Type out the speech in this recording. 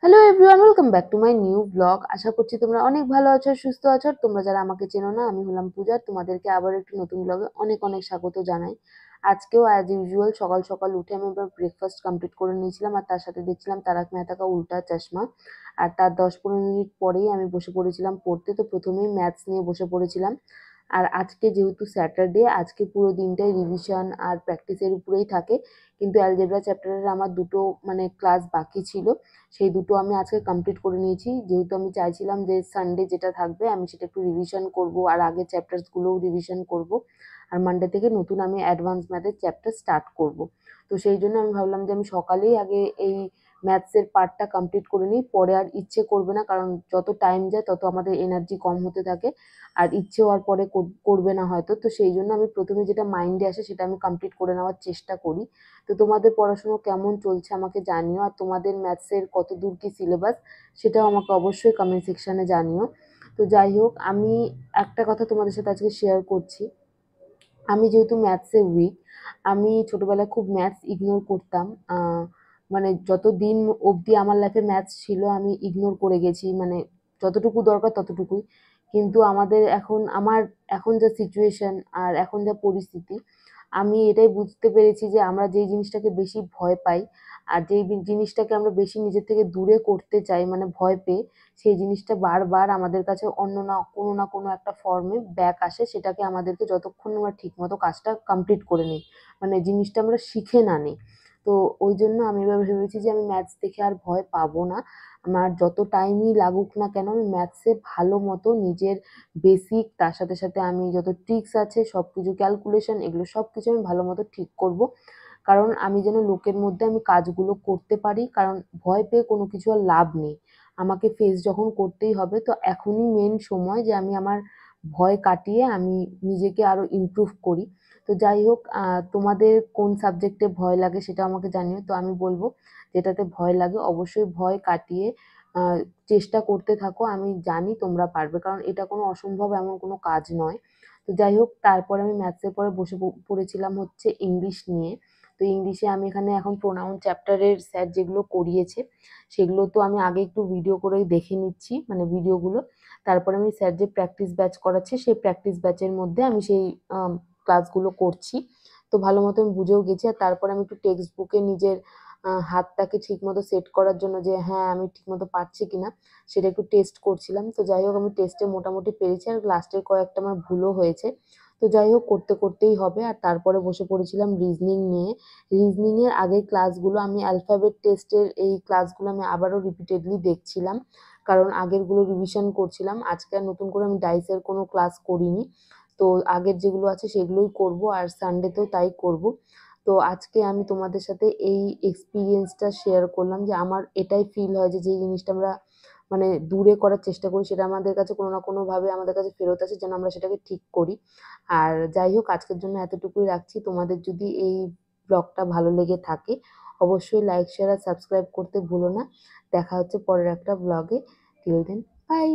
Hello everyone, welcome back to my new blog. আশা করছি তোমরা অনেক ভালো আছো, সুস্থ আছো। আর তোমরা যারা আমাকে চেনো না, আমি হলাম পূজা। তোমাদেরকে আবার একটি নতুন ব্লগে অনেক অনেক স্বাগত জানাই। আজকেও অ্যাজ ইউজুয়াল সকাল সকাল উঠে আমি এবার ব্রেকফাস্ট কমপ্লিট করে নিয়েছিলাম, আর তার সাথে দেখছিলাম তারক মেহতা কা উল্টা চশমা। আর তার 10-15 মিনিট পরেই আমি বসে পড়েছিলাম পড়তে। তো প্রথমেই ম্যাথস নিয়ে বসে পড়েছিলাম। আর আজকে যেহেতু স্যাটারডে, আজকে পুরো দিনটাই রিভিশন আর প্র্যাকটিসের উপরেই থাকে। কিন্তু অ্যালজেব্রা চ্যাপ্টারের আমার দুটো ক্লাস বাকি ছিল, সেই দুটো আমি আজকে কমপ্লিট করে নিয়েছি। যেহেতু আমি চাইছিলাম যে সানডে যেটা থাকবে আমি সেটা একটু রিভিশন করব, আর আগের চ্যাপ্টারসগুলোও রিভিশন করব। আর মানডে থেকে নতুন আমি অ্যাডভান্স ম্যাথের চ্যাপ্টার স্টার্ট করব। তো সেই জন্য আমি ভাবলাম যে আমি সকালেই আগে এই ম্যাথসের পার্টটা কমপ্লিট করে নিই, পরে আর ইচ্ছে করবে না, কারণ যত টাইম যায় তত আমাদের এনার্জি কম হতে থাকে, আর ইচ্ছে হওয়ার পরে করবে না হয়তো। তো সেই জন্য আমি প্রথমে যেটা মাইন্ডে আসে সেটা আমি কমপ্লিট করে নেওয়ার চেষ্টা করি। তো তোমাদের পড়াশোনা কেমন চলছে আমাকে জানিও, আর তোমাদের ম্যাথসের কত দূর কি সিলেবাস সেটাও আমাকে অবশ্যই কমেন্ট সেকশানে জানিও। তো যাই হোক, আমি একটা কথা তোমাদের সাথে আজকে শেয়ার করছি। আমি যেহেতু ম্যাথসে উইক, আমি ছোটবেলায় খুব ম্যাথস ইগনোর করতাম। যতদিন অবধি আমার লাইফে ম্যাথস ছিল আমি ইগনোর করে গেছি, যতটুকু দরকার ততটুকুই। কিন্তু আমার এখন যা সিচুয়েশন আর এখন যা পরিস্থিতি, আমি এটাই বুঝতে পেরেছি যে আমরা যেই জিনিসটাকে বেশি ভয় পাই আর যেই জিনিসটাকে আমরা বেশি নিজের থেকে দূরে করতে চাই, ভয় পেয়ে, সেই জিনিসটা বারবার আমাদের কাছে অন্য না কোনো একটা ফর্মে ব্যাক আসে। সেটাকে আমাদেরকে যতক্ষণ আমরা ঠিকমতো কাজটা কমপ্লিট করে নিই, জিনিসটা আমরা শিখে না নিই। তো ওই জন্য আমি এবার ভেবেছি যে আমি ম্যাথস দেখে আর ভয় পাবো না। আমার যত টাইমই লাগুক না কেন, আমি ম্যাথসে ভালো মতো নিজের বেসিক, তার সাথে সাথে আমি যত ট্রিক্স আছে সব কিছু, ক্যালকুলেশন, এগুলো সব কিছু আমি ভালো মতো ঠিক করব। কারণ আমি যেন লোকের মধ্যে আমি কাজগুলো করতে পারি, কারণ ভয় পেয়ে কোনো কিছু আর লাভ নেই। আমাকে ফেস যখন করতেই হবে, তো এখনই মেন সময় যে আমি আমার ভয় কাটিয়ে আমি নিজেকে আরো ইমপ্রুভ করি। তো যাই হোক, তোমাদের কোন সাবজেক্টে ভয় লাগে সেটা আমাকে জানিও। তো আমি বলবো, যেটাতে ভয় লাগে অবশ্যই ভয় কাটিয়ে আহ, চেষ্টা করতে থাকো। আমি জানি তোমরা পারবে, কারণ এটা কোনো অসম্ভব এমন কোনো কাজ নয়। তো যাই হোক, তারপরে আমি ম্যাথসের পরে বসে পড়েছিলাম হচ্ছে ইংলিশ নিয়ে। তো ইংলিশে আমি এখানে এখন প্রোনাউন চ্যাপ্টারের স্যার যেগুলো করিয়েছে সেগুলো তো আমি আগে একটু ভিডিও করে দেখে নিচ্ছি, ভিডিওগুলো। তারপরে আমি স্যার যে প্র্যাকটিস ব্যাচ করাচ্ছে সেই প্র্যাকটিস ব্যাচের মধ্যে আমি সেই ক্লাসগুলো করছি। তো ভালো মতন বুঝেও গেছি। আর তারপরে আমি একটু টেক্সট বুকে নিজের হাতটাকে ঠিক মতো সেট করার জন্য, যে হ্যাঁ আমি ঠিক মতো পারছি কিনা সেটা একটু টেস্ট করছিলাম। তো যাই হোক, আমি টেস্টে মোটামুটি পেরেছি, আর লাস্টের কয়েকটা আমার ভুলও হয়েছে। তো যাই হোক, করতে করতেই হবে। আর তারপরে বসে পড়েছিলাম রিজনিং নিয়ে। রিজনিং এর আগের ক্লাসগুলো, আমি অ্যালফাবেট টেস্টের এই ক্লাসগুলো আমি আবারও রিপিটেডলি দেখছিলাম, কারণ আগেরগুলো রিভিশন করছিলাম। আজকে আর নতুন করে আমি ডাইসের কোনো ক্লাস করিনি। তো আগের যেগুলো আছে সেগুলোই করব, আর সানডেতেও তাই করব। তো আজকে আমি তোমাদের সাথে এই এক্সপিরিয়েন্সটা শেয়ার করলাম, যে আমার এটাই ফিল হয় যে যে জিনিসটা আমরা দূরে করার চেষ্টা করি সেটা আমাদের কাছে কোনো না কোনোভাবে আমাদের কাছে ফেরত আসে, যেন আমরা সেটাকে ঠিক করি। আর যাই হোক, আজকের জন্য এতটুকুই রাখছি। তোমাদের যদি এই ব্লগটা ভালো লেগে থাকে অবশ্যই লাইক, শেয়ার আর সাবস্ক্রাইব করতে ভুলো না। দেখা হচ্ছে পরের একটা ব্লগে। Till then, by.